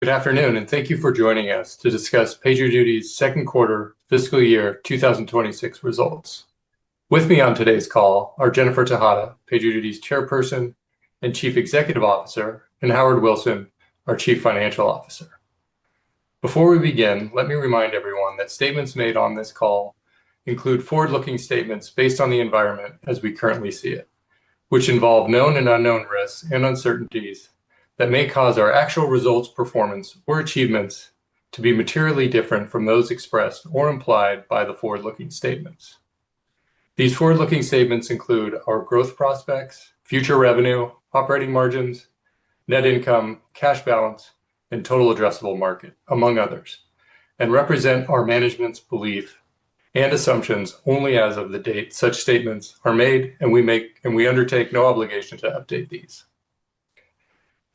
Good afternoon, and thank you for joining us to discuss PagerDuty's second quarter fiscal year 2026 results. With me on today's call are Jennifer Tejada, PagerDuty's Chairperson and Chief Executive Officer, and Howard Wilson, our Chief Financial Officer. Before we begin, let me remind everyone that statements made on this call include forward-looking statements based on the environment as we currently see it, which involve known and unknown risks and uncertainties that may cause our actual results, performance, or achievements to be materially different from those expressed or implied by the forward-looking statements. These forward-looking statements include our growth prospects, future revenue, operating margins, net income, cash balance, and total addressable market, among others, and represent our management's belief and assumptions only as of the date such statements are made, and we undertake no obligation to update these.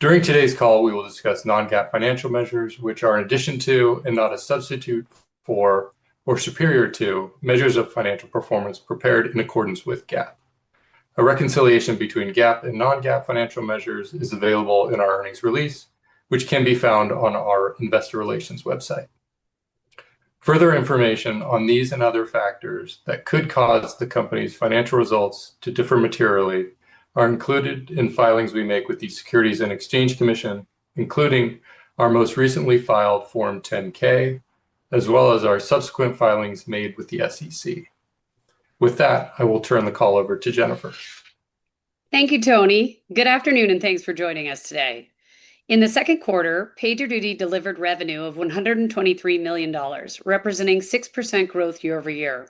During today's call, we will discuss non-GAAP financial measures, which are in addition to and not a substitute for or superior to measures of financial performance prepared in accordance with GAAP. A reconciliation between GAAP and non-GAAP financial measures is available in our earnings release, which can be found on our investor relations website. Further information on these and other factors that could cause the company's financial results to differ materially are included in filings we make with the Securities and Exchange Commission, including our most recently filed Form 10-K, as well as our subsequent filings made with the SEC. With that, I will turn the call over to Jennifer. Thank you, Tony. Good afternoon, and thanks for joining us today. In the second quarter, PagerDuty delivered revenue of $123 million, representing 6% growth year over year.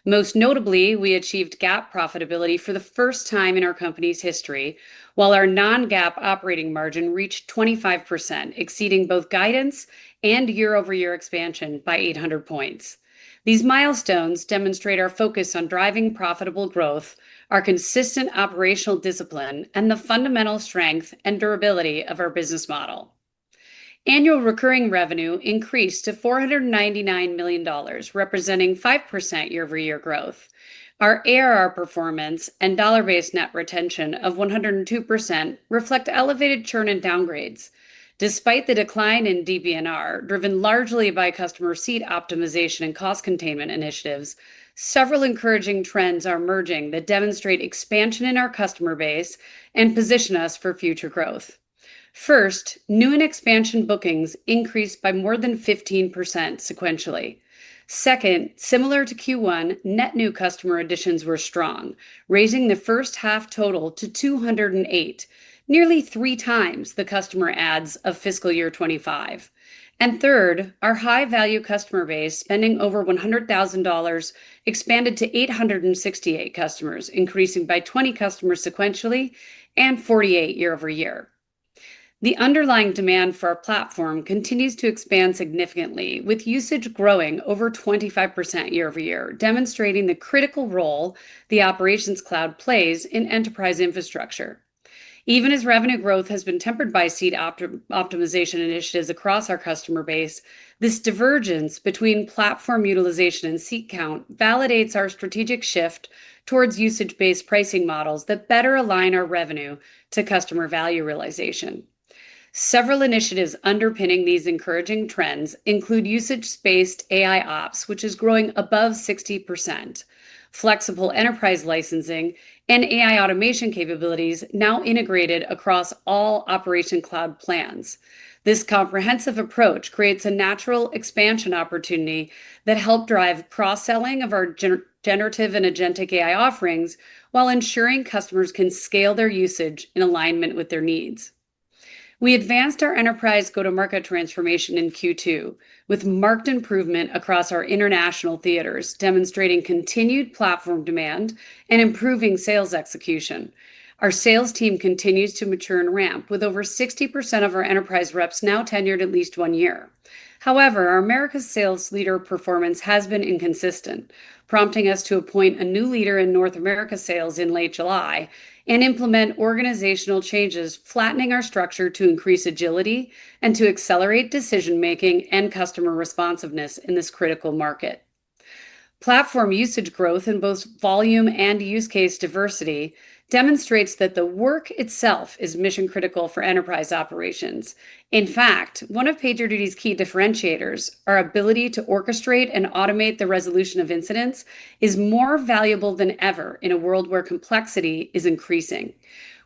Most notably, we achieved GAAP profitability for the first time in our company's history, while our non-GAAP operating margin reached 25%, exceeding both guidance and year-over-year expansion by 800 points. These milestones demonstrate our focus on driving profitable growth, our consistent operational discipline, and the fundamental strength and durability of our business model. Annual recurring revenue increased to $499 million, representing 5% year-over-year growth. Our ARR performance and dollar-based net retention of 102% reflect elevated churn and downgrades. Despite the decline in DBNR, driven largely by customer seat optimization and cost containment initiatives, several encouraging trends are emerging that demonstrate expansion in our customer base and position us for future growth. First, new and expansion bookings increased by more than 15% sequentially. Second, similar to Q1, net new customer additions were strong, raising the first half total to 208, nearly 3 times the customer adds of fiscal year 25. And third, our high-value customer base spending over $100,000 expanded to 868 customers, increasing by 20 customers sequentially and 48 year over year. The underlying demand for our platform continues to expand significantly, with usage growing over 25% year over year, demonstrating the critical role the Operations Cloud plays in enterprise infrastructure. Even as revenue growth has been tempered by seat optimization initiatives across our customer base, this divergence between platform utilization and seat count validates our strategic shift towards usage-based pricing models that better align our revenue to customer value realization. Several initiatives underpinning these encouraging trends include usage-based AI ops, which is growing above 60%, flexible enterprise licensing, and AI automation capabilities now integrated across all Operations Cloud plans. This comprehensive approach creates a natural expansion opportunity that helps drive cross-selling of our generative and agentic AI offerings while ensuring customers can scale their usage in alignment with their needs. We advanced our enterprise go-to-market transformation in Q2 with marked improvement across our international theaters, demonstrating continued platform demand and improving sales execution. Our sales team continues to mature and ramp, with over 60% of our enterprise reps now tenured at least 1 year. However, our Americas sales leader performance has been inconsistent, prompting us to appoint a new leader in North America sales in late July and implement organizational changes, flattening our structure to increase agility and to accelerate decision-making and customer responsiveness in this critical market. Platform usage growth in both volume and use case diversity demonstrates that the work itself is mission critical for enterprise operations. In fact, one of PagerDuty's key differentiators, our ability to orchestrate and automate the resolution of incidents, is more valuable than ever in a world where complexity is increasing.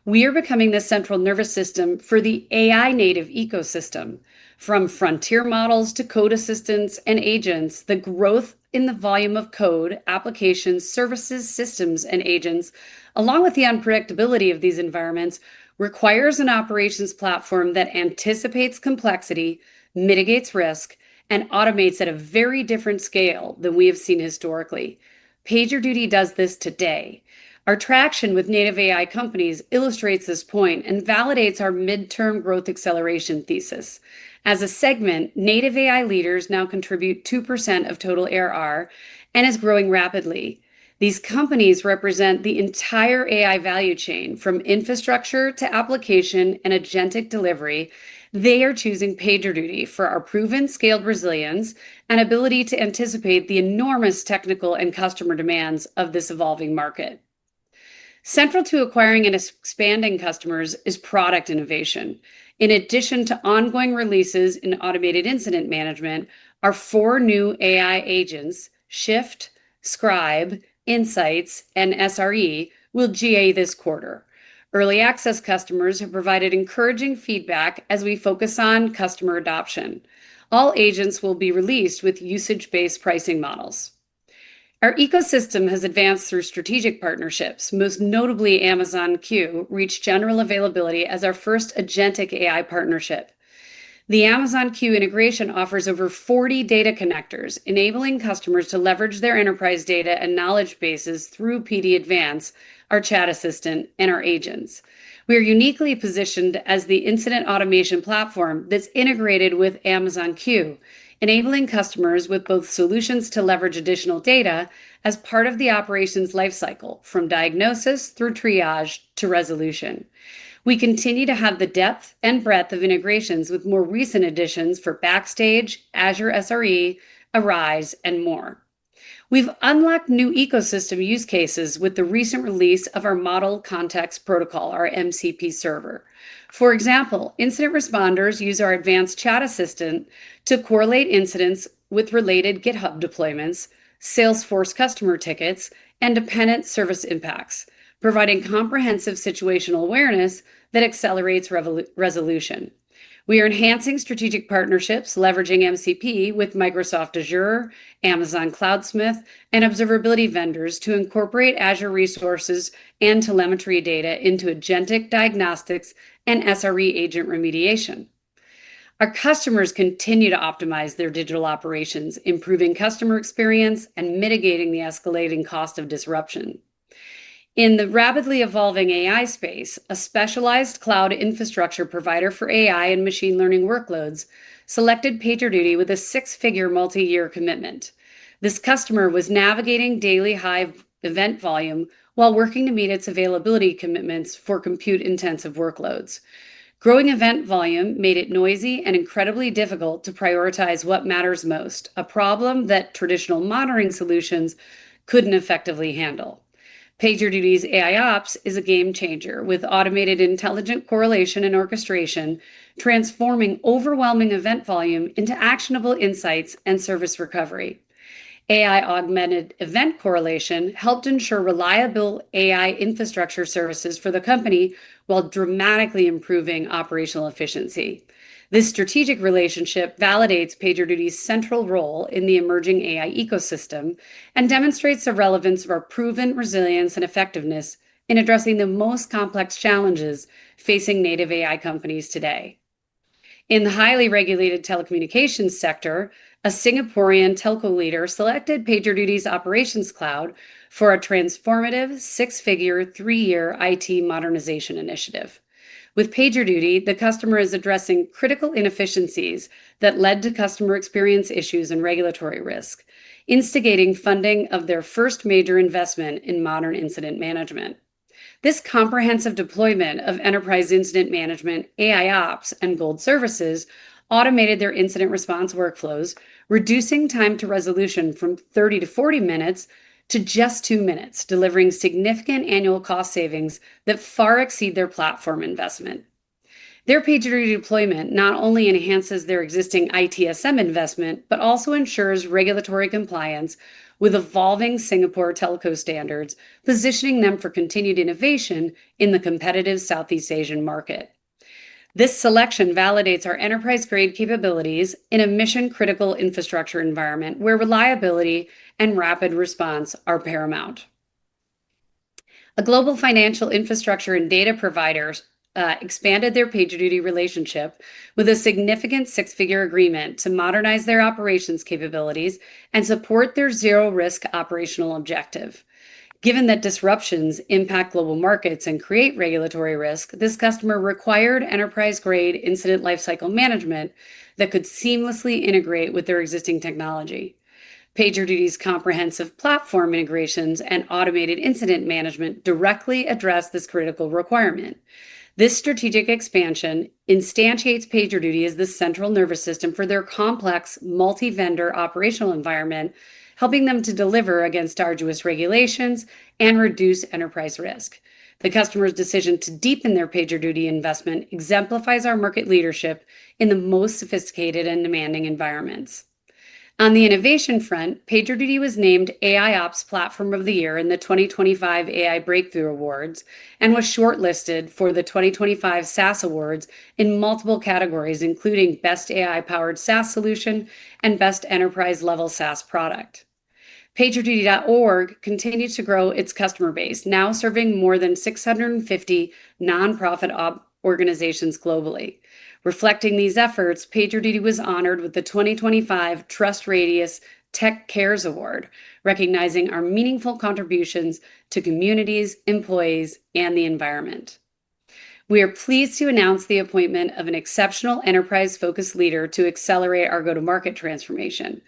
We are becoming the central nervous system for the AI native ecosystem. From frontier models to code assistants and agents, the growth in the volume of code, applications, services, systems, and agents, along with the unpredictability of these environments, requires an operations platform that anticipates complexity, mitigates risk, and automates at a very different scale than we have seen historically. PagerDuty does this today. Our traction with native AI companies illustrates this point and validates our midterm growth acceleration thesis. As a segment, native AI leaders now contribute 2% of total ARR and is growing rapidly. These companies represent the entire AI value chain, from infrastructure to application and agentic delivery. They are choosing PagerDuty for our proven scaled resilience and ability to anticipate the enormous technical and customer demands of this evolving market. Central to acquiring and expanding customers is product innovation. In addition to ongoing releases in automated incident management, our 4 new AI agents, Shift, Scribe, Insights, and SRE, will GA this quarter. Early access customers have provided encouraging feedback as we focus on customer adoption. All agents will be released with usage-based pricing models. Our ecosystem has advanced through strategic partnerships. Most notably, Amazon Q reached general availability as our first agentic AI partnership. The Amazon Q integration offers over 40 data connectors, enabling customers to leverage their enterprise data and knowledge bases through PD Advance, our chat assistant, and our agents. We are uniquely positioned as the incident automation platform that's integrated with Amazon Q, enabling customers with both solutions to leverage additional data as part of the operations lifecycle, from diagnosis through triage to resolution. We continue to have the depth and breadth of integrations with more recent additions for Backstage, Azure SRE, Arise, and more. We've unlocked new ecosystem use cases with the recent release of our Model Context Protocol, our MCP server. For example, incident responders use our advanced chat assistant to correlate incidents with related GitHub deployments, Salesforce customer tickets, and dependent service impacts, providing comprehensive situational awareness that accelerates resolution. We are enhancing strategic partnerships, leveraging MCP with Microsoft Azure, Amazon Cloudsmith, and observability vendors to incorporate Azure resources and telemetry data into agentic diagnostics and SRE agent remediation. Our customers continue to optimize their digital operations, improving customer experience and mitigating the escalating cost of disruption. In the rapidly evolving AI space, a specialized cloud infrastructure provider for AI and machine learning workloads selected PagerDuty with a 6-figure multi-year commitment. This customer was navigating daily high event volume while working to meet its availability commitments for compute-intensive workloads. Growing event volume made it noisy and incredibly difficult to prioritize what matters most, a problem that traditional monitoring solutions couldn't effectively handle. PagerDuty's AIOps is a game changer, with automated intelligent correlation and orchestration, transforming overwhelming event volume into actionable insights and service recovery. AI-augmented event correlation helped ensure reliable AI infrastructure services for the company while dramatically improving operational efficiency. This strategic relationship validates PagerDuty's central role in the emerging AI ecosystem and demonstrates the relevance of our proven resilience and effectiveness in addressing the most complex challenges facing native AI companies today. In the highly regulated telecommunications sector, a Singaporean telco leader selected PagerDuty's Operations Cloud for a transformative 6-figure, 3-year IT modernization initiative. With PagerDuty, the customer is addressing critical inefficiencies that led to customer experience issues and regulatory risk, instigating funding of their first major investment in modern incident management. This comprehensive deployment of enterprise incident management, AIOps, and gold services automated their incident response workflows, reducing time to resolution from 30 to 40 minutes to just 2 minutes, delivering significant annual cost savings that far exceed their platform investment. Their PagerDuty deployment not only enhances their existing ITSM investment, but also ensures regulatory compliance with evolving Singapore telco standards, positioning them for continued innovation in the competitive Southeast Asian market. This selection validates our enterprise-grade capabilities in a mission-critical infrastructure environment where reliability and rapid response are paramount. A global financial infrastructure and data provider expanded their PagerDuty relationship with a significant six-figure agreement to modernize their operations capabilities and support their zero-risk operational objective. Given that disruptions impact global markets and create regulatory risk, this customer required enterprise-grade incident lifecycle management that could seamlessly integrate with their existing technology. PagerDuty's comprehensive platform integrations and automated incident management directly address this critical requirement. This strategic expansion instantiates PagerDuty as the central nervous system for their complex multi-vendor operational environment, helping them to deliver against arduous regulations and reduce enterprise risk. The customer's decision to deepen their PagerDuty investment exemplifies our market leadership in the most sophisticated and demanding environments. On the innovation front, PagerDuty was named AIOps Platform of the Year in the 2025 AI Breakthrough Awards and was shortlisted for the 2025 SaaS Awards in multiple categories, including Best AI-Powered SaaS Solution and Best Enterprise-Level SaaS Product. PagerDuty.org continues to grow its customer base, now serving more than 650 nonprofit organizations globally. Reflecting these efforts, PagerDuty was honored with the 2025 TrustRadius Tech Cares Award, recognizing our meaningful contributions to communities, employees, and the environment. We are pleased to announce the appointment of an exceptional enterprise-focused leader to accelerate our go-to-market transformation.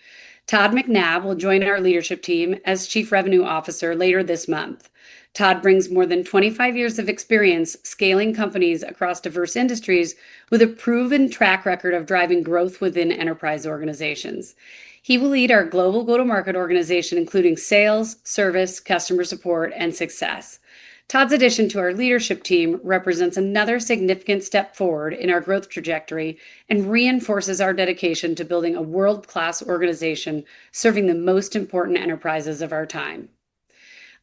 Todd McNabb will join our leadership team as Chief Revenue Officer later this month. Todd brings more than 25 years of experience scaling companies across diverse industries with a proven track record of driving growth within enterprise organizations. He will lead our global go-to-market organization, including sales, service, customer support, and success. Todd's addition to our leadership team represents another significant step forward in our growth trajectory and reinforces our dedication to building a world-class organization serving the most important enterprises of our time.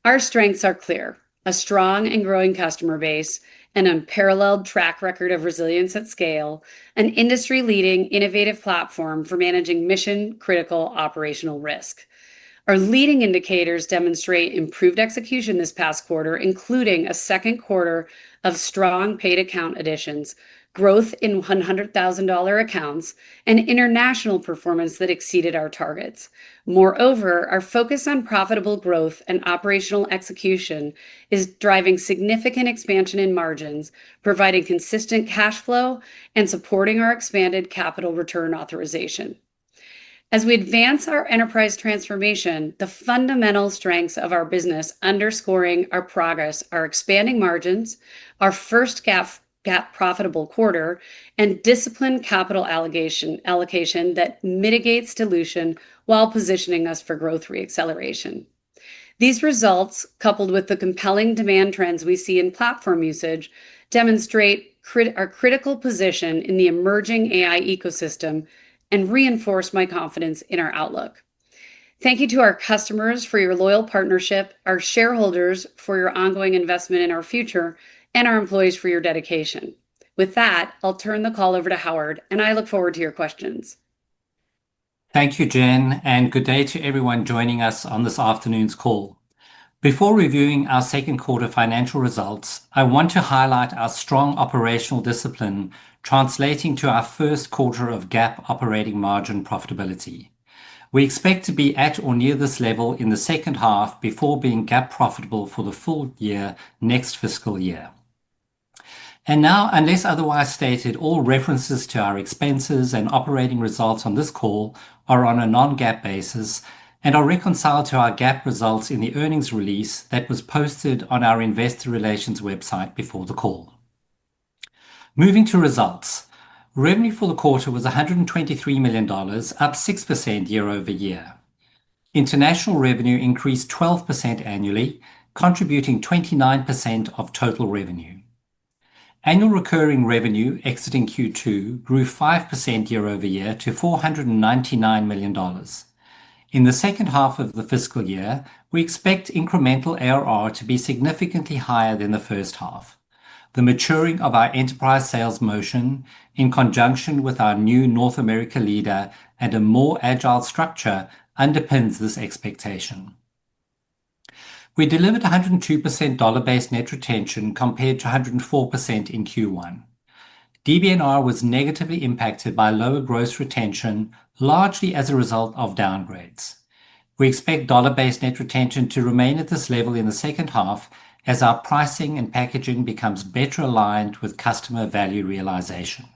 Our strengths are clear: a strong and growing customer base, an unparalleled track record of resilience at scale, an industry-leading innovative platform for managing mission-critical operational risk. Our leading indicators demonstrate improved execution this past quarter, including a second quarter of strong paid account additions, growth in $100,000 accounts, and international performance that exceeded our targets. Moreover, our focus on profitable growth and operational execution is driving significant expansion in margins, providing consistent cash flow, and supporting our expanded capital return authorization. As we advance our enterprise transformation, the fundamental strengths of our business underscoring our progress are expanding margins, our first GAAP profitable quarter, and disciplined capital allocation that mitigates dilution while positioning us for growth reacceleration. These results, coupled with the compelling demand trends we see in platform usage, demonstrate our critical position in the emerging AI ecosystem and reinforce my confidence in our outlook. Thank you to our customers for your loyal partnership, our shareholders for your ongoing investment in our future, and our employees for your dedication. With that, I'll turn the call over to Howard, and I look forward to your questions. Thank you, Jen, and good day to everyone joining us on this afternoon's call. Before reviewing our second quarter financial results, I want to highlight our strong operational discipline translating to our first quarter of GAAP operating margin profitability. We expect to be at or near this level in the second half before being GAAP profitable for the full year next fiscal year. And now, unless otherwise stated, all references to our expenses and operating results on this call are on a non-GAAP basis and are reconciled to our GAAP results in the earnings release that was posted on our investor relations website before the call. Moving to results, revenue for the quarter was $123 million, up 6% year over year. International revenue increased 12% annually, contributing 29% of total revenue. Annual recurring revenue exiting Q2 grew 5% year-over-year to $499 million. In the second half of the fiscal year, we expect incremental ARR to be significantly higher than the first half. The maturing of our enterprise sales motion, in conjunction with our new North America leader and a more agile structure, underpins this expectation. We delivered 102% dollar-based net retention compared to 104% in Q1. DBNR was negatively impacted by lower gross retention, largely as a result of downgrades. We expect dollar-based net retention to remain at this level in the second half as our pricing and packaging becomes better aligned with customer value realization.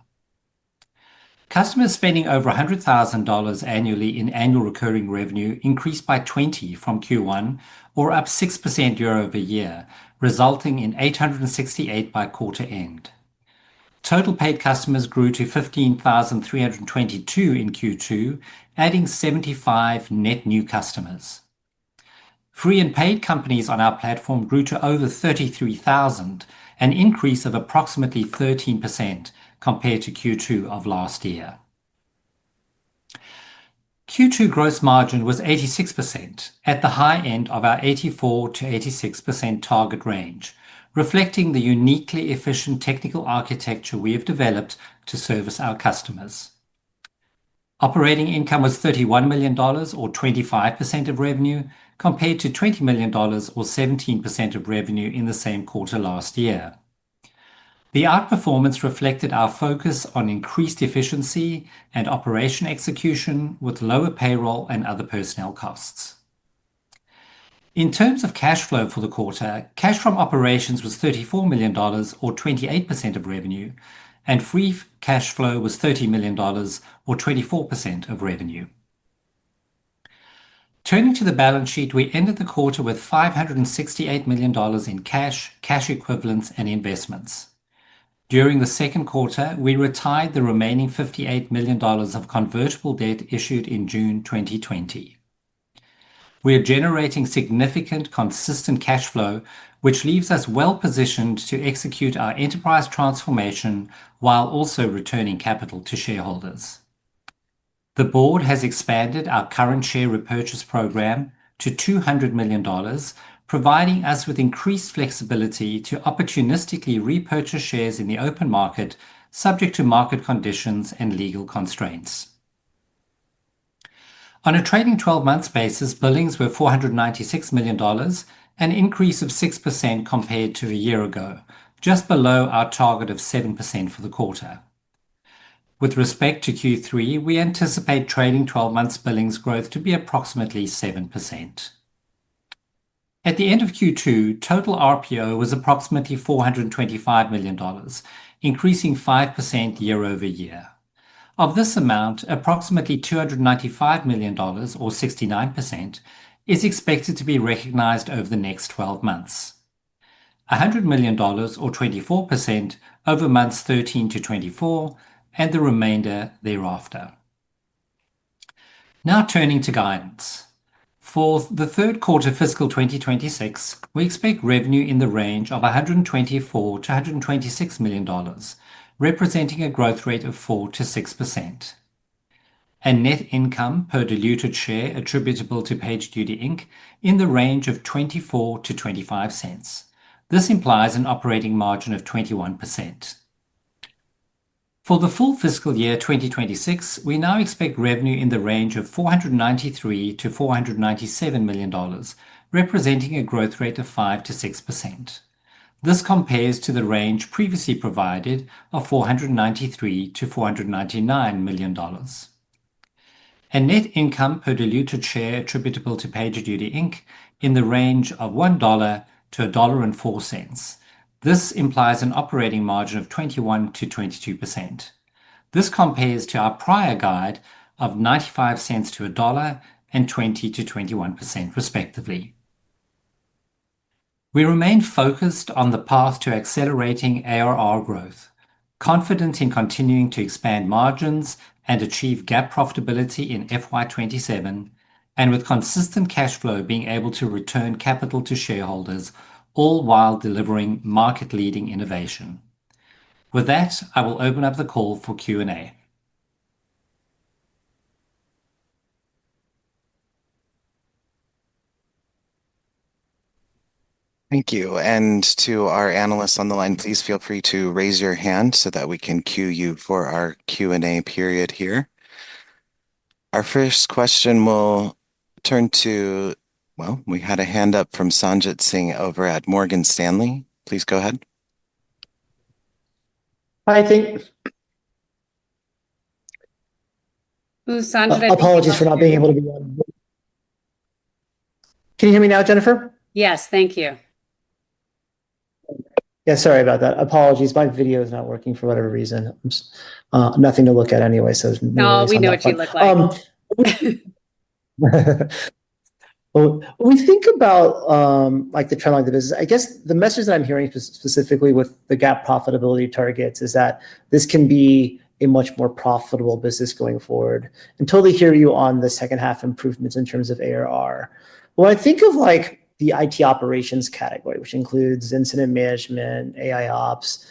Customers spending over $100,000 annually in annual recurring revenue increased by 20 from Q1, or up 6% year-over-year, resulting in 868 by quarter end. Total paid customers grew to 15,322 in Q2, adding 75 net new customers. Free and paid companies on our platform grew to over 33,000, an increase of approximately 13% compared to Q2 of last year. Q2 gross margin was 86%, at the high end of our 84 to 86% target range, reflecting the uniquely efficient technical architecture we have developed to service our customers. Operating income was $31 million, or 25% of revenue, compared to $20 million, or 17% of revenue in the same quarter last year. The outperformance reflected our focus on increased efficiency and operation execution with lower payroll and other personnel costs. In terms of cash flow for the quarter, cash from operations was $34 million, or 28% of revenue, and free cash flow was $30 million, or 24% of revenue. Turning to the balance sheet, we ended the quarter with $568 million in cash equivalents, and investments. During the second quarter, we retired the remaining $58 million of convertible debt issued in June 2020. We are generating significant, consistent cash flow, which leaves us well positioned to execute our enterprise transformation while also returning capital to shareholders. The board has expanded our current share repurchase program to $200 million, providing us with increased flexibility to opportunistically repurchase shares in the open market, subject to market conditions and legal constraints. On a trailing 12-month basis, billings were $496 million, an increase of 6% compared to a year ago, just below our target of 7% for the quarter. With respect to Q3, we anticipate trailing 12-month billings growth to be approximately 7%. At the end of Q2, total RPO was approximately $425 million, increasing 5% year-over-year. Of this amount, approximately $295 million, or 69%, is expected to be recognized over the next 12 months. $100 million, or 24%, over months 13 to 24, and the remainder thereafter. Now turning to guidance. For the third quarter fiscal 2026, we expect revenue in the range of $124 to $126 million, representing a growth rate of 4 to 6%. And net income per diluted share attributable to PagerDuty Inc. in the range of 24 to 25 cents. This implies an operating margin of 21%. For the full fiscal year 2026, we now expect revenue in the range of $493 to $497 million, representing a growth rate of 5 to 6%. This compares to the range previously provided of $493 to $499 million. And net income per diluted share attributable to PagerDuty Inc. in the range of $1 to $1.04. This implies an operating margin of 21 to 22%. This compares to our prior guide of 95 cents to $1 and 20 to 21%, respectively. We remain focused on the path to accelerating ARR growth, confident in continuing to expand margins and achieve GAAP profitability in FY27, and with consistent cash flow being able to return capital to shareholders, all while delivering market-leading innovation. With that, I will open up the call for Q&A. Thank you. And to our analysts on the line, please feel free to raise your hand so that we can cue you for our Q&A period here. Our first question will turn to, well, we had a hand up from Sanjit Singh over at Morgan Stanley. Please go ahead. I think. Who's Sanjit? I think Apologies for not being able to be on. Can you hear me now, Jennifer? Yes, thank you. Yeah, sorry about that. Apologies. My video is not working for whatever reason. Nothing to look at anyway, so No, we know what you look like. Well, when we think about like the trend line of the business, I guess the message that I'm hearing specifically with the GAAP profitability targets is that this can be a much more profitable business going forward. And totally hear you on the second half improvements in terms of ARR. When I think of like the IT operations category, which includes incident management, AI ops,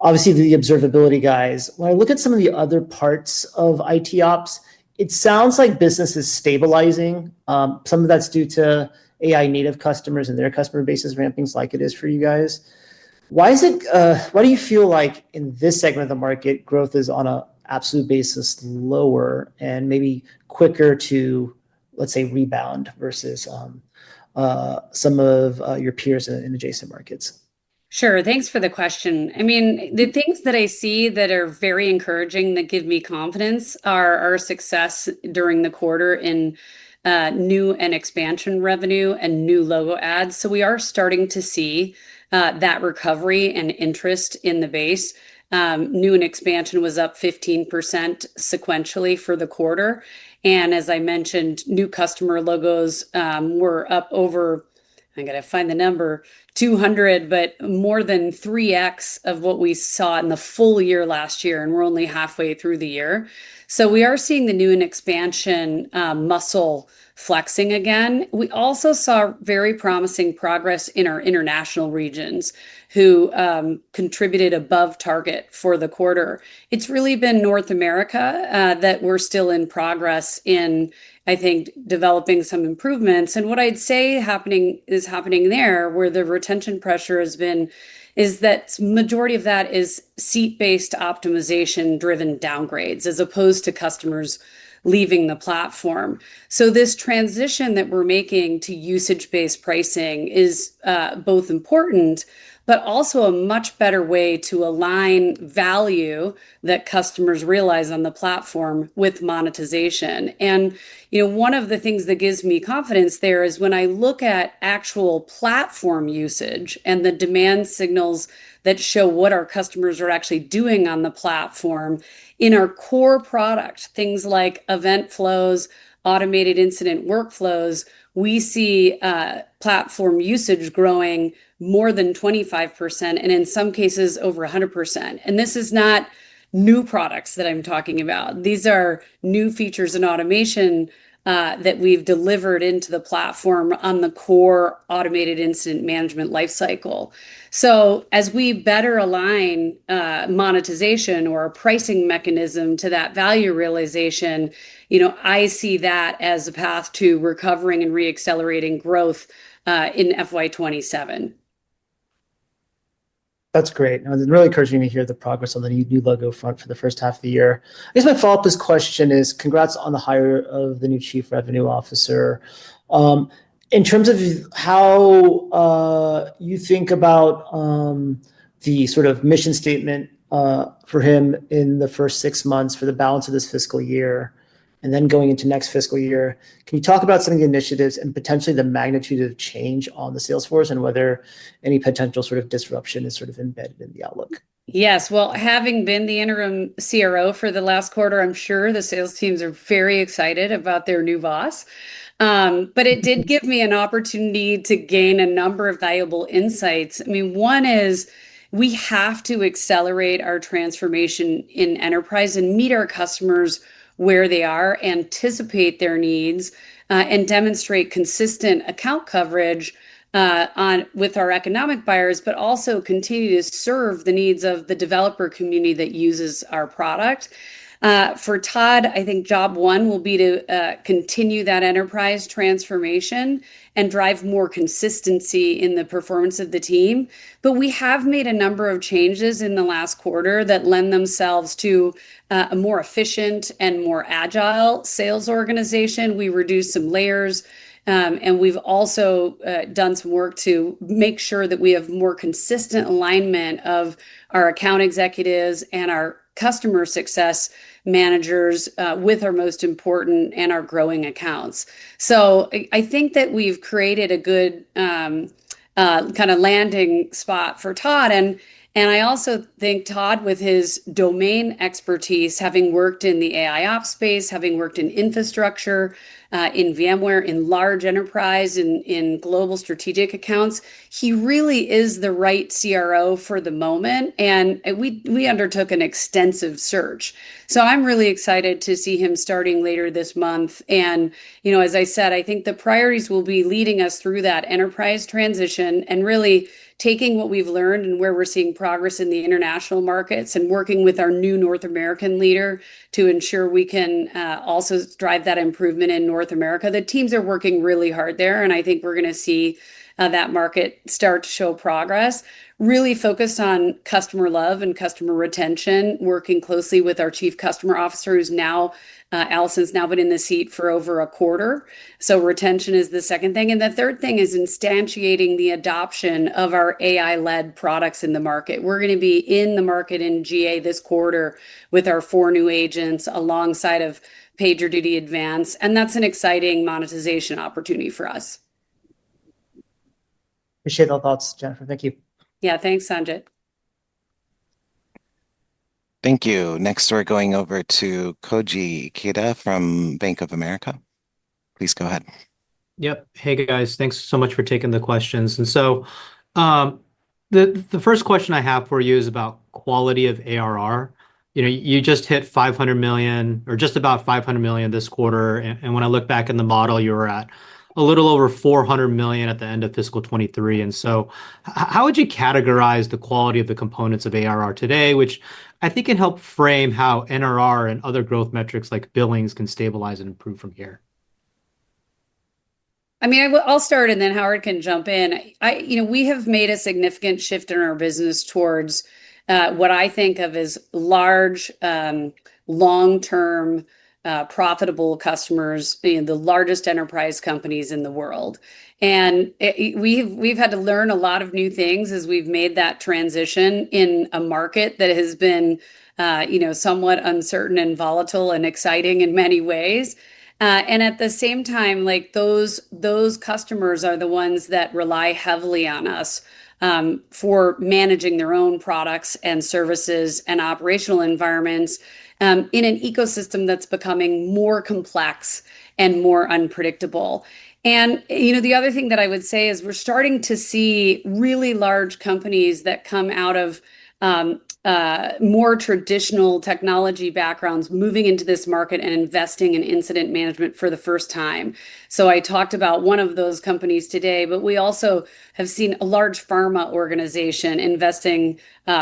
obviously the observability guys, when I look at some of the other parts of IT ops, it sounds like business is stabilizing. Some of that's due to AI native customers and their customer bases ramping like it is for you guys. Why do you feel like in this segment of the market, growth is on an absolute basis lower and maybe quicker to, let's say, rebound versus some of your peers in adjacent markets? Sure. Thanks for the question. I mean, the things that I see that are very encouraging that give me confidence are our success during the quarter in new and expansion revenue and new logo ads. So we are starting to see that recovery and interest in the base. New and expansion was up 15% sequentially for the quarter. And as I mentioned, new customer logos were up over, I got to find the number, 200, but more than 3x of what we saw in the full year last year. And we're only halfway through the year. So we are seeing the new and expansion muscle flexing again. We also saw very promising progress in our international regions who contributed above target for the quarter. It's really been North America that we're still in progress in, I think, developing some improvements. And what I'd say is happening there where the retention pressure has been is that majority of that is seat-based optimization driven downgrades as opposed to customers leaving the platform. So this transition that we're making to usage-based pricing is both important, but also a much better way to align value that customers realize on the platform with monetization. And one of the things that gives me confidence there is when I look at actual platform usage and the demand signals that show what our customers are actually doing on the platform in our core product, things like event flows, automated incident workflows, we see platform usage growing more than 25%, and in some cases over 100%. And this is not new products that I'm talking about. These are new features and automation that we've delivered into the platform on the core automated incident management lifecycle. So as we better align monetization or a pricing mechanism to that value realization, I see that as a path to recovering and reaccelerating growth in FY27. That's great. It's really encouraging to hear the progress on the new logo front for the first half of the year. I guess my follow-up question is congrats on the hire of the new Chief Revenue Officer. In terms of how you think about the sort of mission statement for him in the first 6 months for the balance of this fiscal year, and then going into next fiscal year, can you talk about some of the initiatives and potentially the magnitude of change on the sales force and whether any potential sort of disruption is sort of embedded in the outlook? Yes, well, having been the interim CRO for the last quarter, I'm sure the sales teams are very excited about their new boss. But it did give me an opportunity to gain a number of valuable insights. I mean, one is we have to accelerate our transformation in enterprise and meet our customers where they are, anticipate their needs, and demonstrate consistent account coverage with our economic buyers, but also continue to serve the needs of the developer community that uses our product. For Todd, I think job one will be to continue that enterprise transformation and drive more consistency in the performance of the team. But we have made a number of changes in the last quarter that lend themselves to a more efficient and more agile sales organization. We reduced some layers. And we've also done some work to make sure that we have more consistent alignment of our account executives and our customer success managers with our most important and our growing accounts. So I think that we've created a good kind of landing spot for Todd. And I also think Todd, with his domain expertise, having worked in the AI ops space, having worked in infrastructure, in VMware, in large enterprise, in global strategic accounts, he really is the right CRO for the moment. And we undertook an extensive search. So I'm really excited to see him starting later this month. And, as I said, I think the priorities will be leading us through that enterprise transition and really taking what we've learned and where we're seeing progress in the international markets and working with our new North American leader to ensure we can also drive that improvement in North America. The teams are working really hard there, and I think we're going to see that market start to show progress. Really focused on customer love and customer retention, working closely with our Chief Customer Officer, who's now Allison's now been in the seat for over a quarter. So retention is the second thing. And the third thing is instantiating the adoption of our AI-led products in the market. We're going to be in the market in GA this quarter with our 4 new agents alongside of PagerDuty Advance. And that's an exciting monetization opportunity for us. Appreciate the thoughts, Jennifer. Thank you. Yeah, thanks, Sanjit. Thank you. Next, we're going over to Koji Ikeda from Bank of America. Please go ahead. Yep. Hey, guys. Thanks so much for taking the questions. And so the first question I have for you is about quality of ARR. You just hit 500 million or just about 500 million this quarter. And when I look back in the model, you were at a little over 400 million at the end of fiscal 23. And so how would you categorize the quality of the components of ARR today, which I think can help frame how NRR and other growth metrics like billings can stabilize and improve from here? I mean, I'll start and then Howard can jump in. We have made a significant shift in our business towards what I think of as large, long-term, profitable customers, the largest enterprise companies in the world. And we've had to learn a lot of new things as we've made that transition in a market that has been, somewhat uncertain and volatile and exciting in many ways. And at the same time, like those customers are the ones that rely heavily on us for managing their own products and services and operational environments in an ecosystem that's becoming more complex and more unpredictable. And, the other thing that I would say is we're starting to see really large companies that come out of more traditional technology backgrounds moving into this market and investing in incident management for the first time. So I talked about one of those companies today, but we also have seen a large pharma organization investing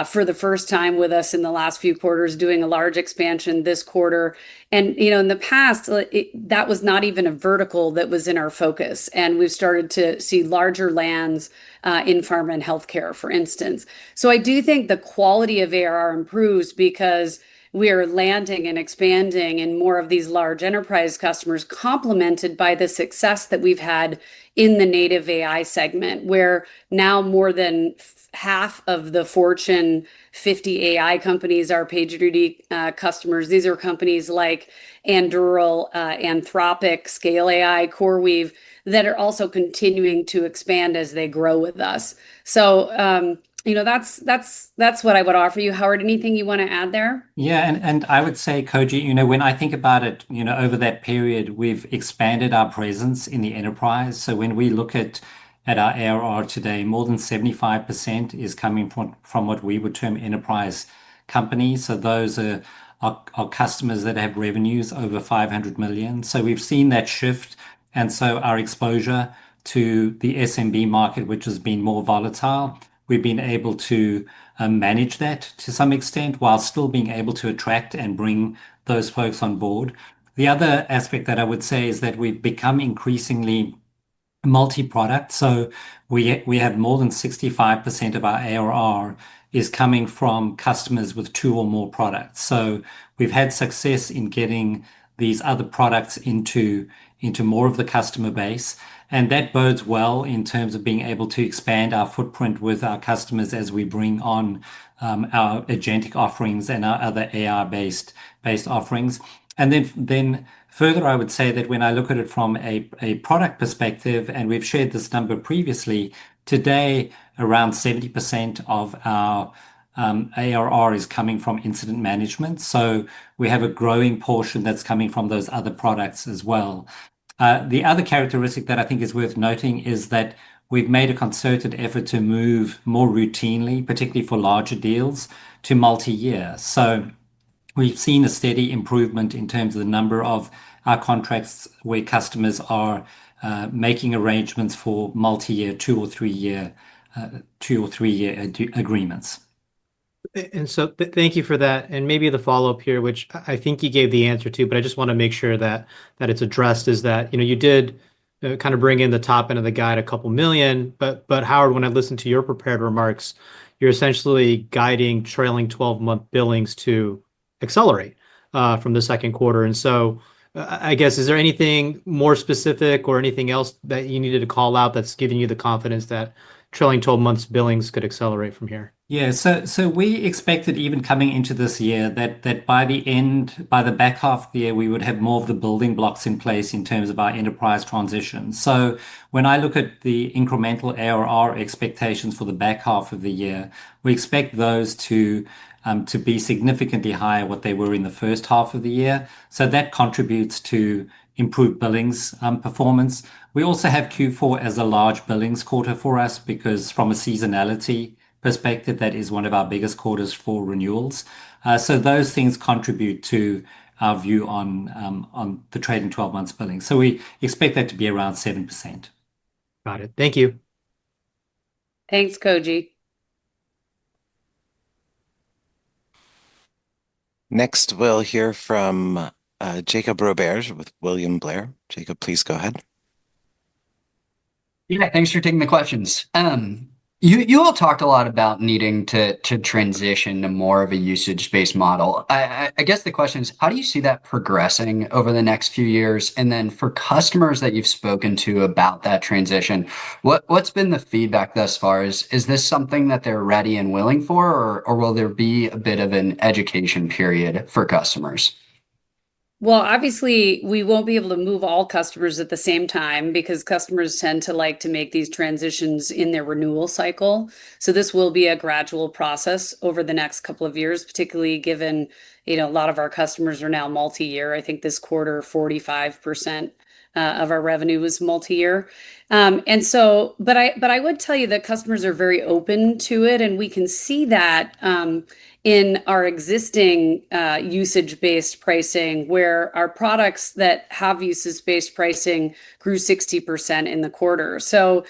for the first time with us in the last few quarters, doing a large expansion this quarter. And, in the past, that was not even a vertical that was in our focus. And we've started to see larger lands in pharma and healthcare, for instance. So I do think the quality of ARR improves because we are landing and expanding in more of these large enterprise customers, complemented by the success that we've had in the native AI segment, where now more than half of the Fortune 50 AI companies are PagerDuty customers. These are companies like Anduril, Anthropic, Scale AI, CoreWeave, that are also continuing to expand as they grow with us. So, that's what I would offer you. Howard, anything you want to add there? Yeah, and I would say, Koji, when I think about it, over that period, we've expanded our presence in the enterprise. So when we look at our ARR today, more than 75% is coming from what we would term enterprise companies. So those are are customers that have revenues over 500 million. So we've seen that shift. And so our exposure to the SMB market, which has been more volatile, we've been able to manage that to some extent while still being able to attract and bring those folks on board. The other aspect that I would say is that we've become increasingly multi-product. So we have more than 65% of our ARR is coming from customers with 2 or more products. So we've had success in getting these other products into more of the customer base. And that bodes well in terms of being able to expand our footprint with our customers as we bring on our agentic offerings and our other AI-based offerings. And then further, I would say that when I look at it from a product perspective, and we've shared this number previously, today around 70% of our ARR is coming from incident management. So we have a growing portion that's coming from those other products as well. The other characteristic that I think is worth noting is that we've made a concerted effort to move more routinely, particularly for larger deals, to multi-year. So we've seen a steady improvement in terms of the number of our contracts where customers are making arrangements for multi-year, 2 or 3 year agreements. And so thank you for that. And maybe the follow-up here, which I think you gave the answer to, but I just want to make sure that it's addressed, is that, you did kind of bring in the top end of the guide a couple million, but Howard, when I listened to your prepared remarks, you're essentially guiding trailing 12-month billings to accelerate from the second quarter. And so I guess, is there anything more specific or anything else that you needed to call out that's giving you the confidence that trailing 12 months billings could accelerate from here? Yeah, so we expected, even coming into this year, that by the back half of the year, we would have more of the building blocks in place in terms of our enterprise transition. So when I look at the incremental ARR expectations for the back half of the year, we expect those to be significantly higher what they were in the first half of the year. So that contributes to improved billings performance. We also have Q4 as a large billings quarter for us because from a seasonality perspective, that is one of our biggest quarters for renewals. So those things contribute to our view on the trailing 12 months billing. So we expect that to be around 7%. Got it. Thank you. Thanks, Koji. Next, we'll hear from Jacob Robert with William Blair. Jacob, please go ahead. Yeah, thanks for taking the questions. You all talked a lot about needing to transition to more of a usage-based model. I guess the question is, how do you see that progressing over the next few years? And then for customers that you've spoken to about that transition, what's been the feedback thus far? Is this something that they're ready and willing for, or will there be a bit of an education period for customers? Well, obviously, we won't be able to move all customers at the same time because customers tend to like to make these transitions in their renewal cycle. So this will be a gradual process over the next couple of years, particularly given, a lot of our customers are now multi-year. I think this quarter, 45% of our revenue was multi-year. But I would tell you that customers are very open to it, and we can see that in our existing usage-based pricing, where our products that have usage-based pricing grew 60% in the quarter. So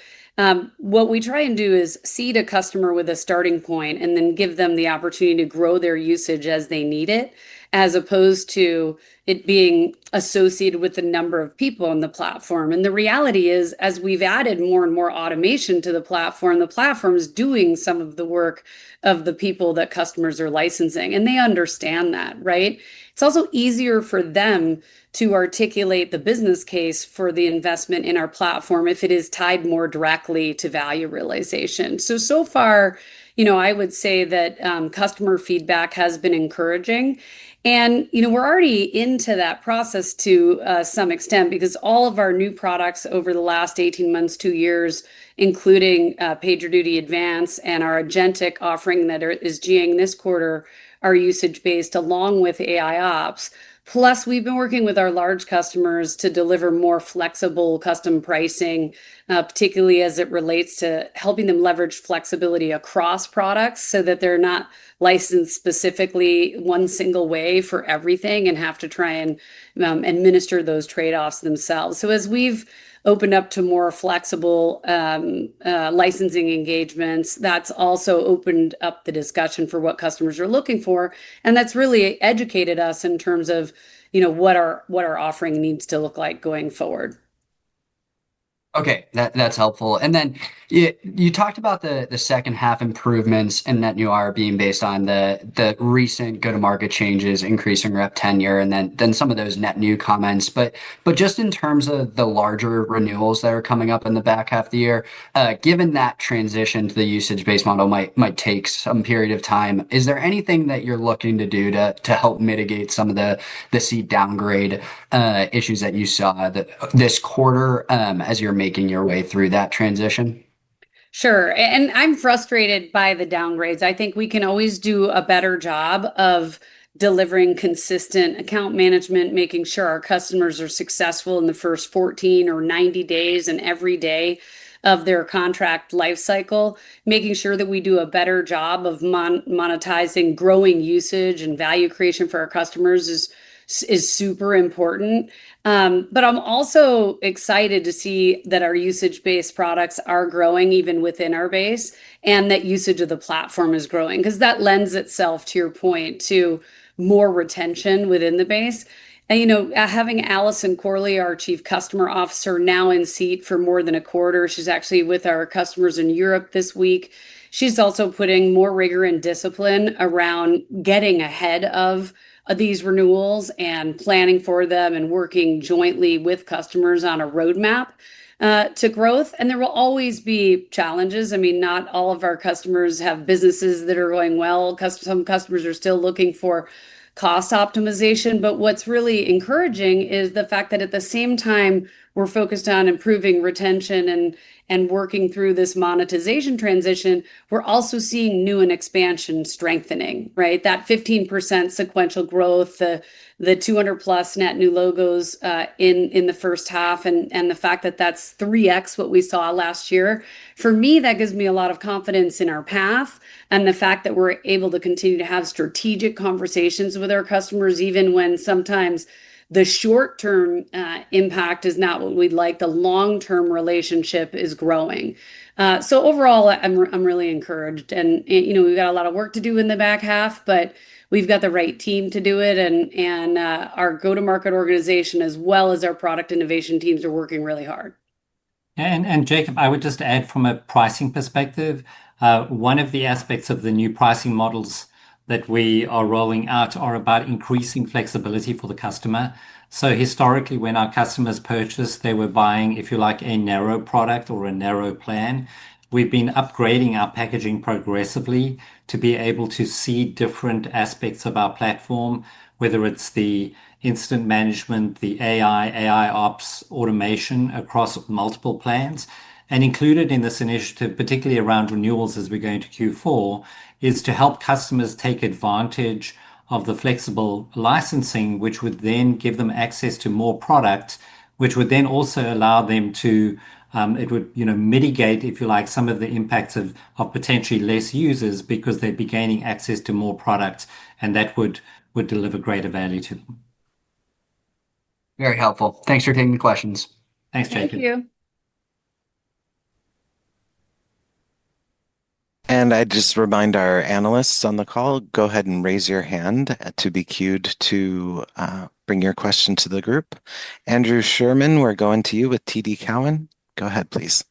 what we try and do is seed a customer with a starting point and then give them the opportunity to grow their usage as they need it, as opposed to it being associated with the number of people on the platform. And the reality is, as we've added more and more automation to the platform is doing some of the work of the people that customers are licensing, and they understand that, right? It's also easier for them to articulate the business case for the investment in our platform if it is tied more directly to value realization. So far, I would say that customer feedback has been encouraging. And, we're already into that process to some extent because all of our new products over the last 18 months, 2 years, including PagerDuty Advance and our agentic offering that is GAing this quarter, are usage-based along with AIOps. Plus, we've been working with our large customers to deliver more flexible custom pricing, particularly as it relates to helping them leverage flexibility across products so that they're not licensed specifically one single way for everything and have to try and administer those trade-offs themselves. So as we've opened up to more flexible licensing engagements, that's also opened up the discussion for what customers are looking for, and that's really educated us in terms of what our offering needs to look like going forward. Okay, that's helpful. And then you talked about the second half improvements in net new ARR being based on the recent go-to-market changes, increasing rep tenure, and then some of those net new comments. But just in terms of the larger renewals that are coming up in the back half of the year, given that transition to the usage-based model might take some period of time, is there anything that you're looking to do to help mitigate some of the seat downgrade issues that you saw this quarter as you're making your way through that transition? Sure. And I'm frustrated by the downgrades. I think we can always do a better job of delivering consistent account management, making sure our customers are successful in the first 14 or 90 days and every day of their contract life cycle, making sure that we do a better job of monetizing growing usage and value creation for our customers is super important. But I'm also excited to see that our usage-based products are growing even within our base, and that usage of the platform is growing, because that lends itself, to your point, to more retention within the base. And having Allison Corley, our Chief Customer Officer, now in seat for more than a quarter, she's actually with our customers in Europe this week. She's also putting more rigor and discipline around getting ahead of these renewals and planning for them and working jointly with customers on a roadmap to growth. And there will always be challenges. I mean, not all of our customers have businesses that are going well. Some customers are still looking for cost optimization. But what's really encouraging is the fact that at the same time, we're focused on improving retention and working through this monetization transition, we're also seeing new and expansion strengthening, right? That 15% sequential growth, the 200 plus net new logos in the first half, and the fact that that's 3x what we saw last year. For me, that gives me a lot of confidence in our path, and the fact that we're able to continue to have strategic conversations with our customers, even when sometimes the short-term impact is not what we'd like. The long-term relationship is growing. So overall, I'm really encouraged. And we've got a lot of work to do in the back half, but we've got the right team to do it. And our go-to-market organization, as well as our product innovation teams, are working really hard. And Jacob, I would just add from a pricing perspective, one of the aspects of the new pricing models that we are rolling out are about increasing flexibility for the customer. So historically, when our customers purchase, they were buying, if you like, a narrow product or a narrow plan. We've been upgrading our packaging progressively to be able to see different aspects of our platform, whether it's the incident management, the AI ops, automation across multiple plans. And included in this initiative, particularly around renewals as we go into Q4, is to help customers take advantage of the flexible licensing, which would then give them access to more product, which would then also allow them to, it would mitigate, if you like, some of the impacts of potentially less users, because they'd be gaining access to more products, and that would deliver greater value to them. Very helpful. Thanks for taking the questions. Thanks, Jacob. Thank you. And I just remind our analysts on the call, go ahead and raise your hand to be queued to bring your question to the group. Andrew Sherman, we're going to you with TD Cowen. Go ahead, please.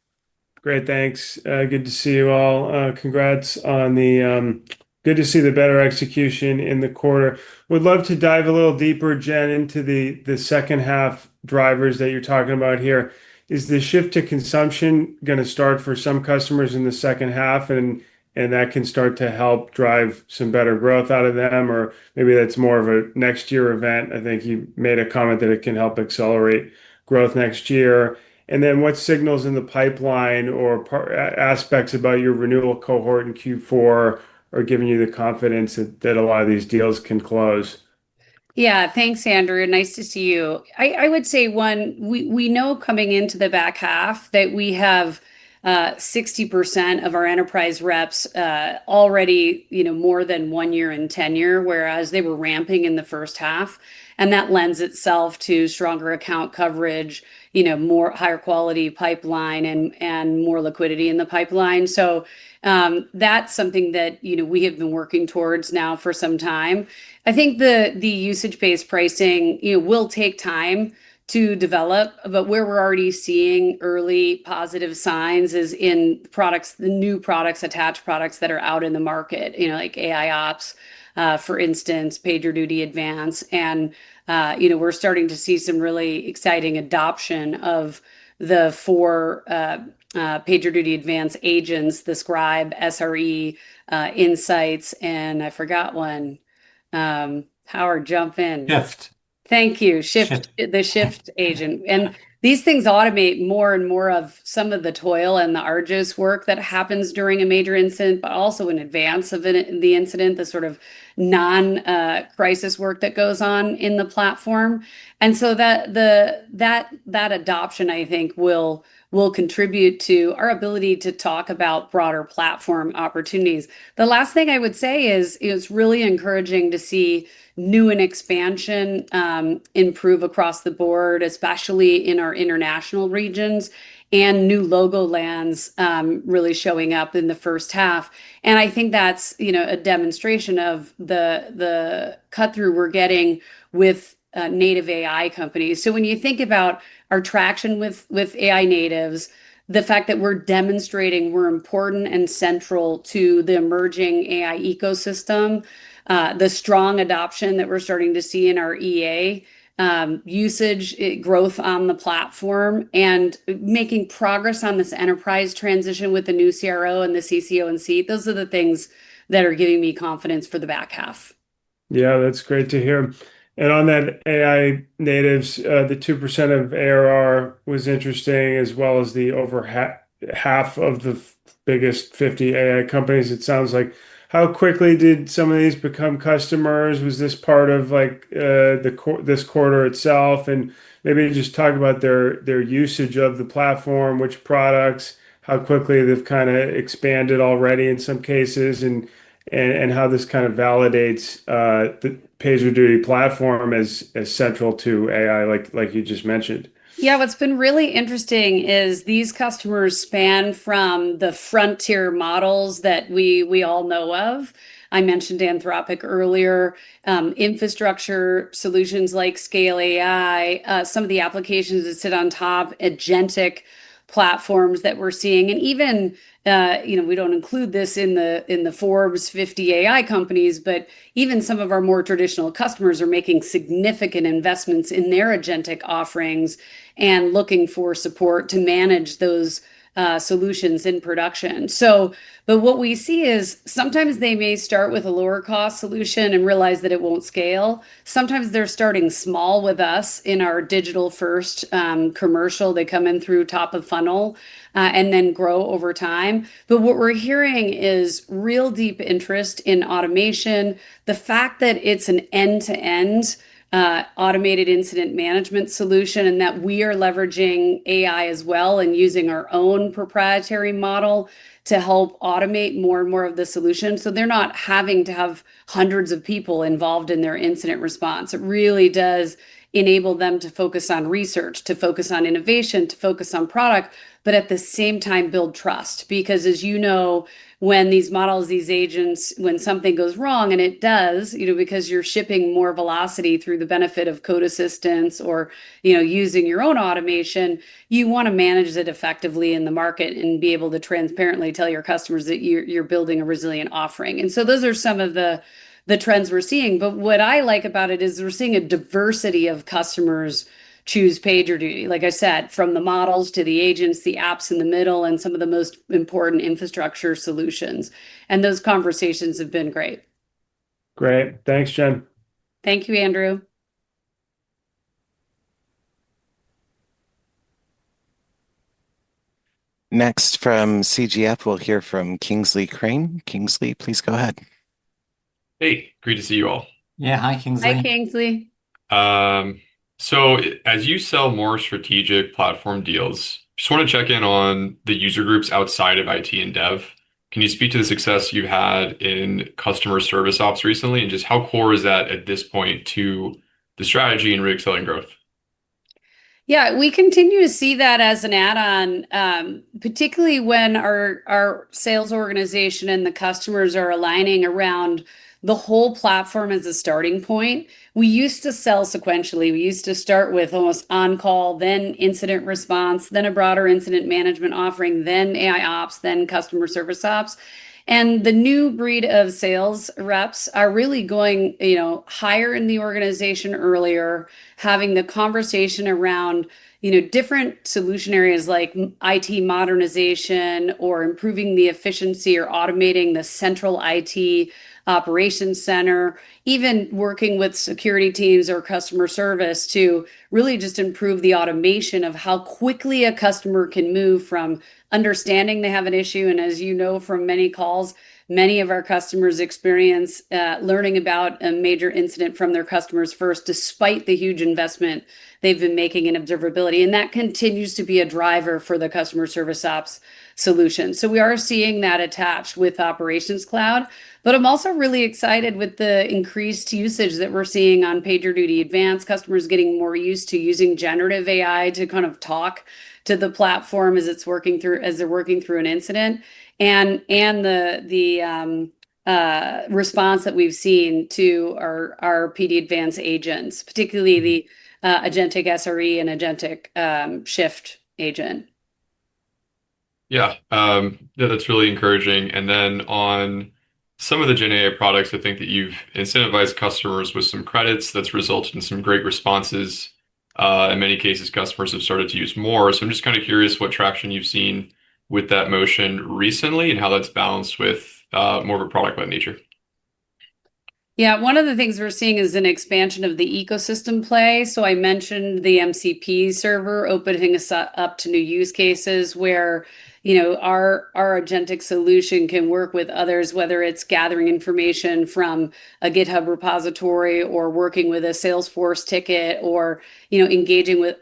Great, thanks. Good to see you all. Congrats on good to see the better execution in the quarter. Would love to dive a little deeper, Jen, into the second half drivers that you're talking about here. Is the shift to consumption going to start for some customers in the second half, and that can start to help drive some better growth out of them? Or maybe that's more of a next year event. I think you made a comment that it can help accelerate growth next year. And then what signals in the pipeline or aspects about your renewal cohort in Q4 are giving you the confidence that a lot of these deals can close? Yeah, thanks, Andrew. Nice to see you. I would say one, we know coming into the back half that we have 60% of our enterprise reps already, more than 1 year in tenure, whereas they were ramping in the first half. And that lends itself to stronger account coverage, more higher quality pipeline and more liquidity in the pipeline. So that's something that, we have been working towards now for some time. I think the usage-based pricing, will take time to develop, but where we're already seeing early positive signs is in products, the new products, attached products that are out in the market, like AI Ops, for instance, PagerDuty Advance. And, we're starting to see some really exciting adoption of the four PagerDuty Advance agents, the Scribe, SRE, Insights, and I forgot one. Howard, jump in. Shift. Thank you. The Shift agent. And these things automate more and more of some of the toil and the arduous work that happens during a major incident, but also in advance of the incident, the sort of non-crisis work that goes on in the platform. And so that adoption, I think, will contribute to our ability to talk about broader platform opportunities. The last thing I would say is it's really encouraging to see new and expansion improve across the board, especially in our international regions, and new logo lands really showing up in the first half. And I think that's a demonstration of the cut through we're getting with native AI companies. So when you think about our traction with AI natives, the fact that we're demonstrating we're important and central to the emerging AI ecosystem, the strong adoption that we're starting to see in our EA usage, growth on the platform, and making progress on this enterprise transition with the new CRO and the CCO and seat, those are the things that are giving me confidence for the back half. Yeah, that's great to hear. And on that AI natives, the 2% of ARR was interesting, as well as the over half of the biggest 50 AI companies. It sounds like, how quickly did some of these become customers? Was this part of like this quarter itself? And maybe just talk about their usage of the platform, which products, how quickly they've kind of expanded already in some cases, and how this kind of validates the PagerDuty platform as central to AI, like you just mentioned. Yeah, what's been really interesting is these customers span from the frontier models that we all know of. I mentioned Anthropic earlier, infrastructure solutions like Scale AI, some of the applications that sit on top, agentic platforms that we're seeing, and even we don't include this in the Forbes 50 AI companies, but even some of our more traditional customers are making significant investments in their agentic offerings and looking for support to manage those solutions in production. But what we see is sometimes they may start with a lower cost solution and realize that it won't scale. Sometimes they're starting small with us in our digital first commercial. They come in through top of funnel and then grow over time. But what we're hearing is real deep interest in automation. The fact that it's an end-to-end automated incident management solution, and that we are leveraging AI as well and using our own proprietary model to help automate more and more of the solution. So they're not having to have hundreds of people involved in their incident response. It really does enable them to focus on research, to focus on innovation, to focus on product, but at the same time build trust. Because as you know, when these models, these agents, when something goes wrong, and it does, because you're shipping more velocity through the benefit of code assistance or, using your own automation, you want to manage it effectively in the market and be able to transparently tell your customers that you're building a resilient offering. And so those are some of the trends we're seeing. But what I like about it is we're seeing a diversity of customers choose PagerDuty. Like I said, from the models to the agents, the apps in the middle, and some of the most important infrastructure solutions. And those conversations have been great. Great. Thanks, Jen. Thank you, Andrew. Next from CGF, we'll hear from Kingsley Crane. Kingsley, please go ahead. Hey, great to see you all. Yeah, hi, Hi, Kingsley. Kingsley. So as you sell more strategic platform deals, just want to check in on the user groups outside of IT and dev. Can you speak to the success you've had in customer service ops recently, and just how core is that at this point to the strategy and re-accelerating growth? Yeah, we continue to see that as an add-on, particularly when our sales organization and the customers are aligning around the whole platform as a starting point. We used to sell sequentially. We used to start with almost on-call, then incident response, then a broader incident management offering, then AI ops, then customer service ops. And the new breed of sales reps are really going, higher in the organization earlier, having the conversation around, different solution areas like IT modernization or improving the efficiency or automating the central IT operations center, even working with security teams or customer service to really just improve the automation of how quickly a customer can move from understanding they have an issue. And as you know from many calls, many of our customers experience learning about a major incident from their customers first, despite the huge investment they've been making in observability. And that continues to be a driver for the customer service ops solution. So we are seeing that attached with Operations Cloud. But I'm also really excited with the increased usage that we're seeing on PagerDuty Advanced, customers getting more used to using generative AI to kind of talk to the platform as they're working through an incident, and the response that we've seen to our PD Advanced agents, particularly the agentic SRE and agentic shift agent. Yeah, that's really encouraging. And then on some of the Gen AI products, I think that you've incentivized customers with some credits that's resulted in some great responses. In many cases, customers have started to use more. So I'm just kind of curious what traction you've seen with that motion recently and how that's balanced with more of a product-led nature. Yeah, one of the things we're seeing is an expansion of the ecosystem play. So I mentioned the MCP server opening us up to new use cases where, our agentic solution can work with others, whether it's gathering information from a GitHub repository or working with a Salesforce ticket or, engaging with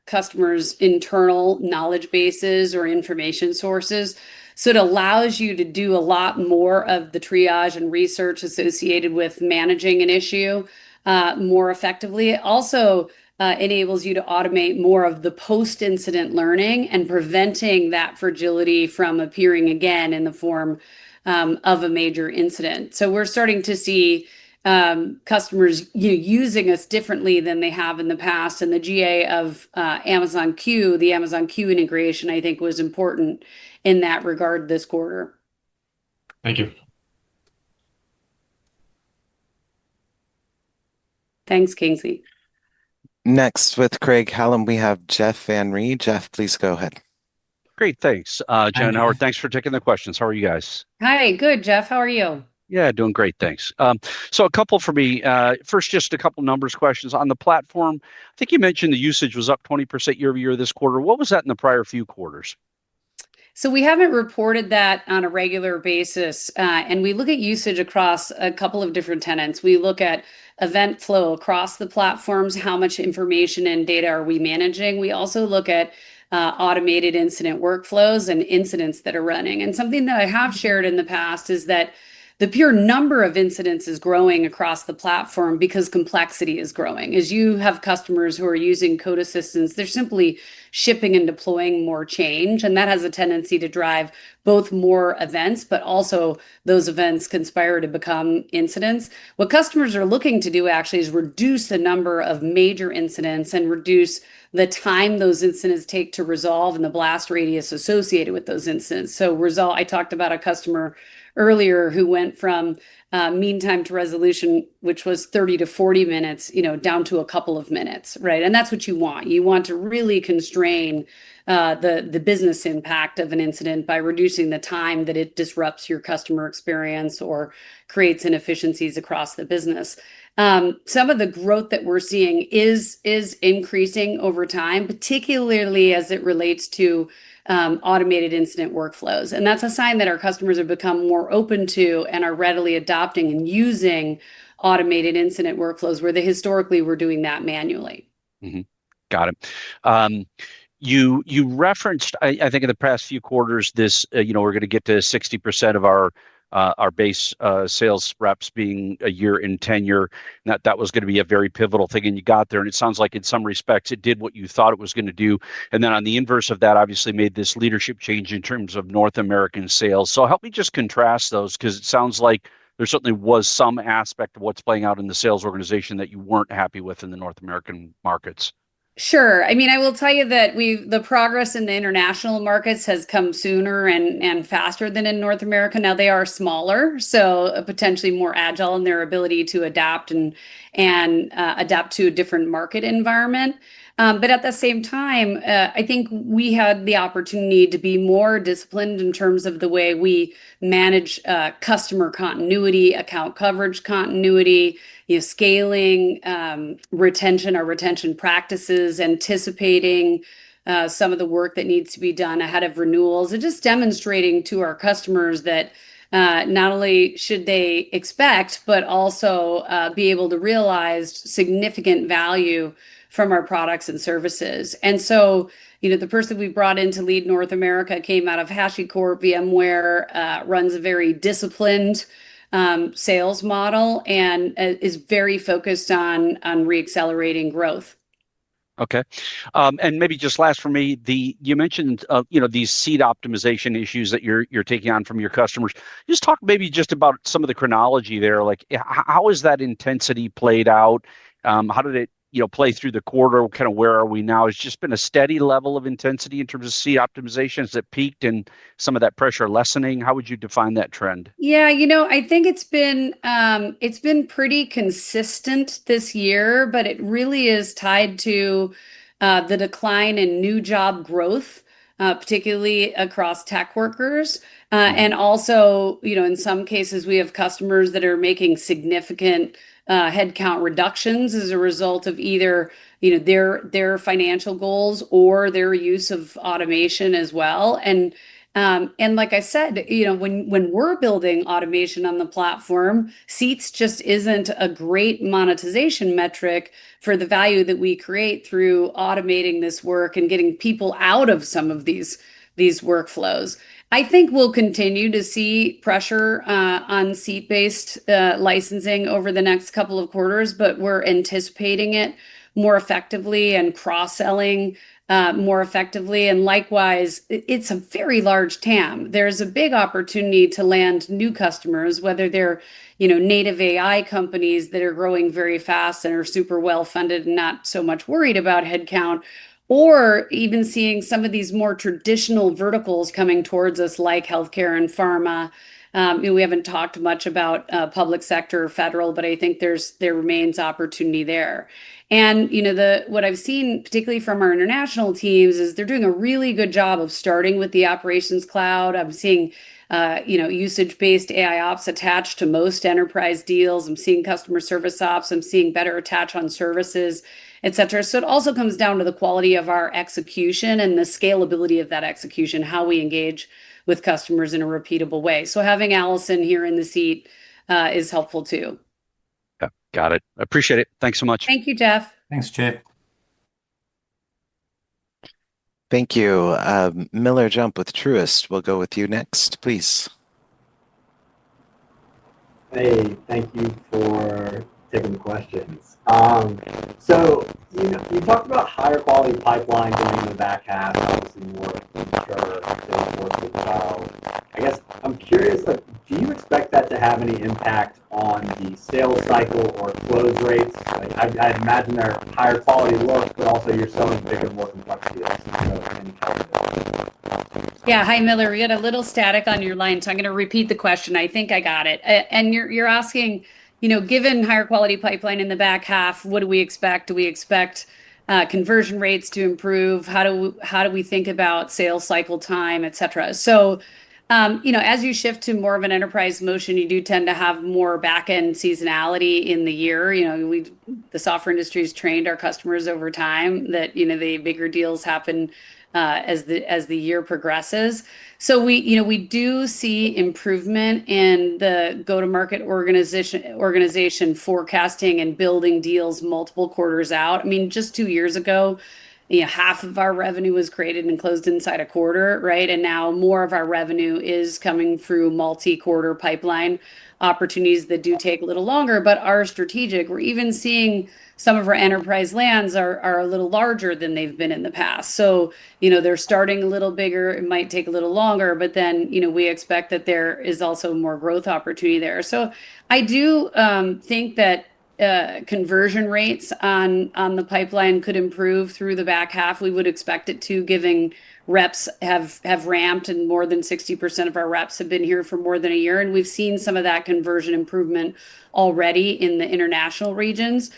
customers' internal knowledge bases or information sources. So it allows you to do a lot more of the triage and research associated with managing an issue more effectively. It also enables you to automate more of the post-incident learning and preventing that fragility from appearing again in the form of a major incident. So we're starting to see customers using us differently than they have in the past. And the GA of Amazon Q, the Amazon Q integration, I think was important in that regard this quarter. Thank you. Thanks, Kingsley. Next, with Craig Hallam, we have Jeff Van Rhee. Jeff, please go ahead. Great, thanks. Jen and Howard, thanks for taking the questions. How are you guys? Hi, good, Jeff. How are you? Yeah, doing great, thanks. So a couple for me. First, just a couple numbers questions. On the platform, I think you mentioned the usage was up 20% year over year this quarter. What was that in the prior few quarters? So we haven't reported that on a regular basis, and we look at usage across a couple of different tenets. We look at event flow across the platforms, how much information and data are we managing. We also look at automated incident workflows and incidents that are running. And something that I have shared in the past is that the pure number of incidents is growing across the platform because complexity is growing. As you have customers who are using code assistants, they're simply shipping and deploying more change. And that has a tendency to drive both more events, but also those events conspire to become incidents. What customers are looking to do actually is reduce the number of major incidents and reduce the time those incidents take to resolve and the blast radius associated with those incidents. So I talked about a customer earlier who went from mean time to resolution, which was 30 to 40 minutes, down to a couple of minutes, right? And that's what you want. You want to really constrain the business impact of an incident by reducing the time that it disrupts your customer experience or creates inefficiencies across the business. Some of the growth that we're seeing is increasing over time, particularly as it relates to automated incident workflows. And that's a sign that our customers have become more open to and are readily adopting and using automated incident workflows where they historically were doing that manually. Got it. You referenced, I think in the past few quarters, this, we're going to get to 60% of our base sales reps being a year in tenure. That was going to be a very pivotal thing, and you got there. And it sounds like in some respects it did what you thought it was going to do. And then on the inverse of that, obviously made this leadership change in terms of North American sales. So help me just contrast those, because it sounds like there certainly was some aspect of what's playing out in the sales organization that you weren't happy with in the North American markets. Sure. I mean, I will tell you that the progress in the international markets has come sooner and faster than in North America. Now they are smaller, so potentially more agile in their ability to adapt and adapt to a different market environment. But at the same time, I think we had the opportunity to be more disciplined in terms of the way we manage customer continuity, account coverage continuity, scaling, retention, our retention practices, anticipating some of the work that needs to be done ahead of renewals, and just demonstrating to our customers that not only should they expect, but also be able to realize significant value from our products and services. And so, the person we brought in to lead North America came out of HashiCorp, VMware, runs a very disciplined sales model, and is very focused on reaccelerating growth. Okay. And maybe just last for me, you mentioned these seat optimization issues that you're taking on from your customers. Just talk maybe just about some of the chronology there. Like, how is that intensity played out? How did it play through the quarter? Kind of where are we now? It's just been a steady level of intensity in terms of seat optimization. Has it peaked and some of that pressure lessening? How would you define that trend? Yeah, I think it's been pretty consistent this year, but it really is tied to the decline in new job growth, particularly across tech workers. And also, in some cases, we have customers that are making significant headcount reductions as a result of either their financial goals or their use of automation as well. And like I said, when we're building automation on the platform, seats just isn't a great monetization metric for the value that we create through automating this work and getting people out of some of these workflows. I think we'll continue to see pressure on seat-based licensing over the next couple of quarters, but we're anticipating it more effectively and cross-selling more effectively. And likewise, it's a very large TAM. There's a big opportunity to land new customers, whether they're native AI companies that are growing very fast and are super well-funded and not so much worried about headcount, or even seeing some of these more traditional verticals coming towards us, like healthcare and pharma. We haven't talked much about public sector or federal, but I think there remains opportunity there. And what I've seen, particularly from our international teams, is they're doing a really good job of starting with the Operations Cloud. I'm seeing usage-based AI ops attached to most enterprise deals. I'm seeing customer service ops. I'm seeing better attach on services, et cetera. So it also comes down to the quality of our execution and the scalability of that execution, how we engage with customers in a repeatable way. So having Allison here in the seat is helpful too. Yeah, got it. Appreciate it. Thanks so much. Thank you, Jeff. Thanks, Jeff. Thank you. Miller Jump with Truist. We'll go with you next, please. Hey, thank you for taking the questions. So you talked about higher quality pipeline going in the back half, obviously more mature sales force as well. I guess I'm curious, do you expect that to have any impact on the sales cycle or close rates? I'd imagine they're higher quality looks, but also you're selling bigger, more complex deals. Yeah, hi Miller. We got a little static on your line, so I'm going to repeat the question. I think I got it. And you're asking, given higher quality pipeline in the back half, what do we expect? Do we expect conversion rates to improve? How do we think about sales cycle time, et cetera? So, as you shift to more of an enterprise motion, you do tend to have more back-end seasonality in the year. The software industry has trained our customers over time that, the bigger deals happen as the year progresses. So we do see improvement in the go-to-market organization forecasting and building deals multiple quarters out. I mean, just 2 years ago, half of our revenue was created and closed inside a quarter, right? And now more of our revenue is coming through multi-quarter pipeline opportunities that do take a little longer, but are strategic. We're even seeing some of our enterprise lands are a little larger than they've been in the past. So, they're starting a little bigger. It might take a little longer, but then, we expect that there is also more growth opportunity there. So I do think that conversion rates on the pipeline could improve through the back half. We would expect it to, given reps have ramped, and more than 60% of our reps have been here for more than a year. And we've seen some of that conversion improvement already in the international regions.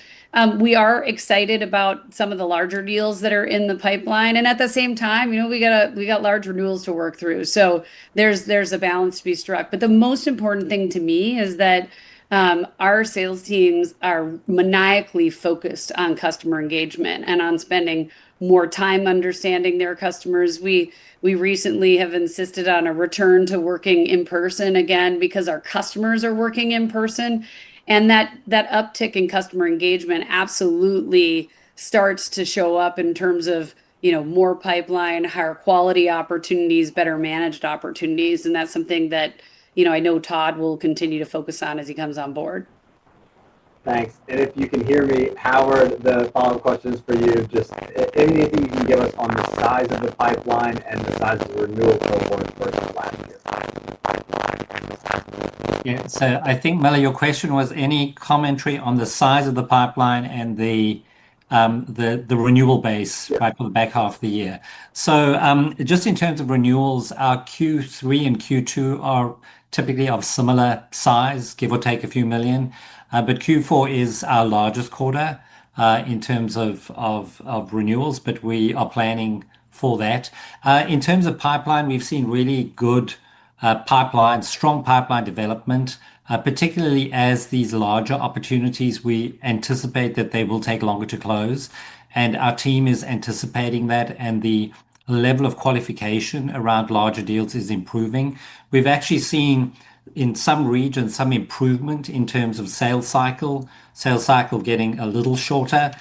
We are excited about some of the larger deals that are in the pipeline. And at the same time, we got large renewals to work through. So there's a balance to be struck. But the most important thing to me is that our sales teams are maniacally focused on customer engagement and on spending more time understanding their customers. We recently have insisted on a return to working in person again because our customers are working in person. And that uptick in customer engagement absolutely starts to show up in terms of more pipeline, higher quality opportunities, better managed opportunities. And that's something that I know Todd will continue to focus on as he comes on board. Thanks. And if you can hear me, Howard, the follow-up question is for you. Just anything you can give us on the size of the pipeline and the size of the renewal cohort versus last year. Yeah, so I think, Miller, your question was any commentary on the size of the pipeline and the renewal base, right, for the back half of the year. So just in terms of renewals, our Q3 and Q2 are typically of similar size, give or take a few million. But Q4 is our largest quarter in terms of renewals, but we are planning for that. In terms of pipeline, we've seen really good strong pipeline development, particularly as these larger opportunities, we anticipate that they will take longer to close. And our team is anticipating that, and the level of qualification around larger deals is improving. We've actually seen in some regions some improvement in terms of sales cycle getting a little shorter.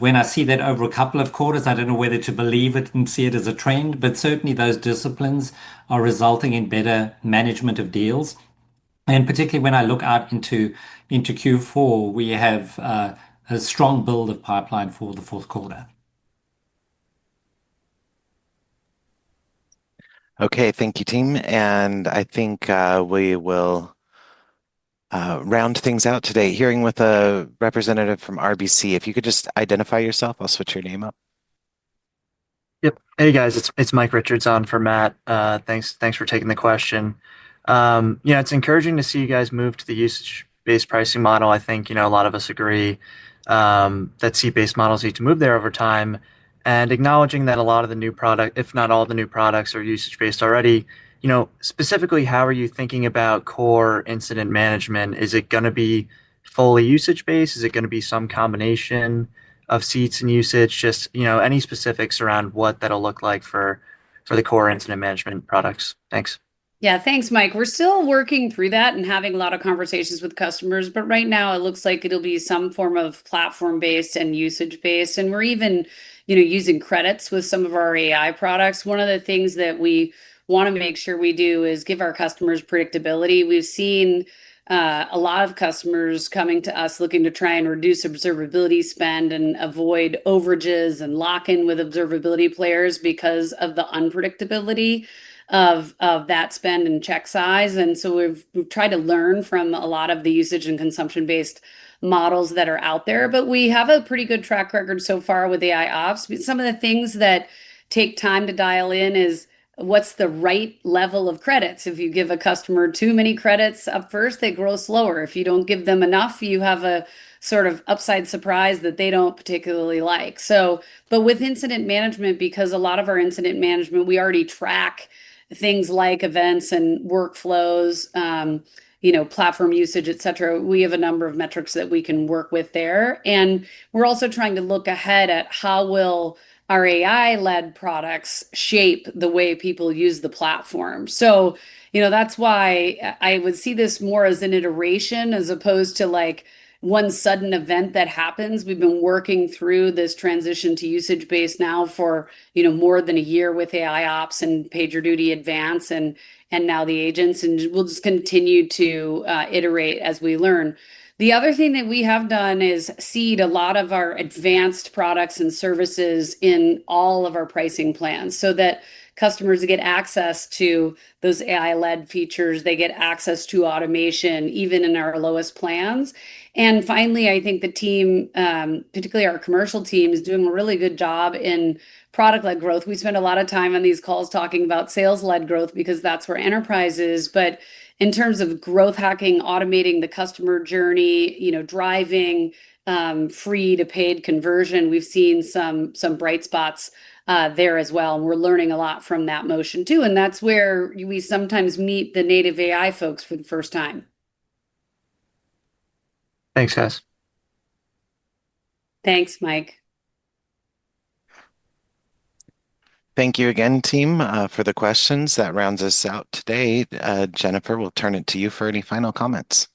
When I see that over a couple of quarters, I don't know whether to believe it and see it as a trend, but certainly those disciplines are resulting in better management of deals. And particularly when I look out into Q4, we have a strong build of pipeline for the fourth quarter. Okay, thank you, team. And I think we will round things out today, hearing with a representative from RBC. If you could just identify yourself, I'll switch your name up. Yep. Hey guys, it's Mike Richards on for Matt. Thanks for taking the question. It's encouraging to see you guys move to the usage-based pricing model. I think a lot of us agree that seat-based models need to move there over time. And acknowledging that a lot of the new product, if not all the new products, are usage-based already. Specifically, how are you thinking about core incident management? Is it going to be fully usage-based? Is it going to be some combination of seats and usage? Just, any specifics around what that'll look like for the core incident management products. Thanks. Yeah, thanks, Mike. We're still working through that and having a lot of conversations with customers, but right now it looks like it'll be some form of platform-based and usage-based. And we're even, using credits with some of our AI products. One of the things that we want to make sure we do is give our customers predictability. We've seen a lot of customers coming to us looking to try and reduce observability spend and avoid overages and lock in with observability players because of the unpredictability of that spend and check size. And so we've tried to learn from a lot of the usage and consumption-based models that are out there, but we have a pretty good track record so far with AI ops. Some of the things that take time to dial in is what's the right level of credits. If you give a customer too many credits up first, they grow slower. If you don't give them enough, you have a sort of upside surprise that they don't particularly like. But with incident management, because a lot of our incident management, we already track things like events and workflows, platform usage, et cetera. We have a number of metrics that we can work with there. And we're also trying to look ahead at how will our AI-led products shape the way people use the platform. So, that's why I would see this more as an iteration as opposed to like one sudden event that happens. We've been working through this transition to usage-based now for, more than a year with AI Ops and PagerDuty Advance and now the agents, and we'll just continue to iterate as we learn. The other thing that we have done is seed a lot of our advanced products and services in all of our pricing plans so that customers get access to those AI-led features. They get access to automation, even in our lowest plans. And finally, I think the team, particularly our commercial team, is doing a really good job in product-led growth. We spend a lot of time on these calls talking about sales-led growth because that's where enterprise is. But in terms of growth hacking, automating the customer journey, driving free to paid conversion, we've seen some bright spots there as well. And we're learning a lot from that motion too. And that's where we sometimes meet the native AI folks for the first time. Thanks, guys. Thanks, Mike. Thank you again, team, for the questions. That rounds us out today. Jennifer, we'll turn it to you for any final comments.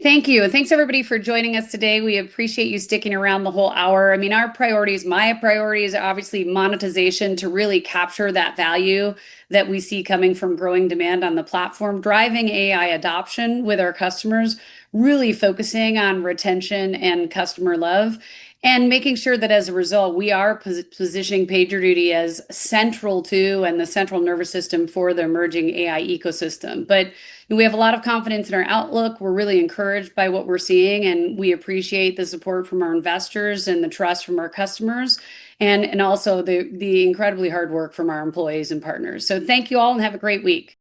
Thank you. And thanks everybody for joining us today. We appreciate you sticking around the whole hour. I mean, my priorities are obviously monetization to really capture that value that we see coming from growing demand on the platform, driving AI adoption with our customers, really focusing on retention and customer love, and making sure that as a result, we are positioning PagerDuty as central to and the central nervous system for the emerging AI ecosystem. But we have a lot of confidence in our outlook. We're really encouraged by what we're seeing, and we appreciate the support from our investors and the trust from our customers, and also the incredibly hard work from our employees and partners. So thank you all and have a great week.